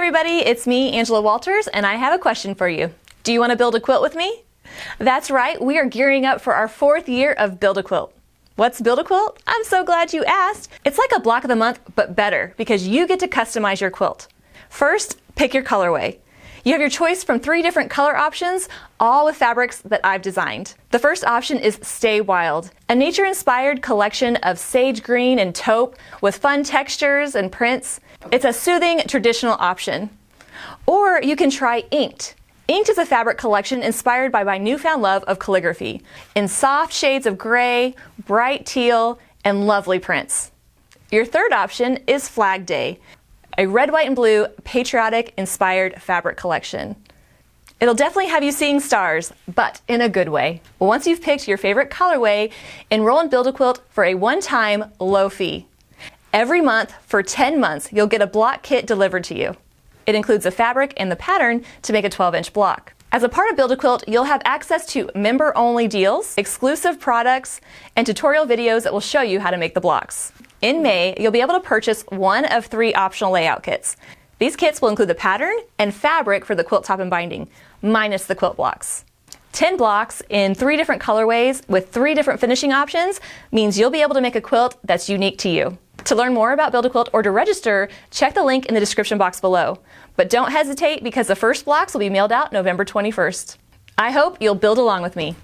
everybody, it's me, Angela Walters, and I have a question for you. Do you want to build a quilt with me? That's right, we are gearing up for our 4th year of Build a Quilt. What's Build a Quilt? I'm so glad you asked. It's like a block of the month, but better, because you get to customize your quilt. First, pick your colorway. You have your choice from 3 different color options, all with fabrics that I've designed. The first option is Stay Wild, a nature-inspired collection of sage green and taupe with fun textures and prints. It's a soothing, traditional option. Or you can try Inked. Inked is a fabric collection inspired by my newfound love of calligraphy, in soft shades of gray, bright teal, and lovely prints. Your third option is Flag Day, a red, white, and blue patriotic-inspired fabric collection. It'll definitely have you seeing stars, but in a good way. Once you've picked your favorite colorway, enroll in Build a Quilt for a one-time low fee. Every month, for 10 months, you'll get a block kit delivered to you. It includes the fabric and the pattern to make a 12-inch block. As a part of Build a Quilt, you'll have access to member-only deals, exclusive products, and tutorial videos that will show you how to make the blocks. In May, you'll be able to purchase one of 3 optional layout kits. These kits will include the pattern and fabric for the quilt top and binding, minus the quilt blocks. 10 blocks in 3 different colorways with 3 different finishing options means you'll be able to make a quilt that's unique to you. To learn more about Build a Quilt or to register, check the link in the description box below. But don't hesitate because the first blocks will be mailed out November 21st. I hope you'll build along with me.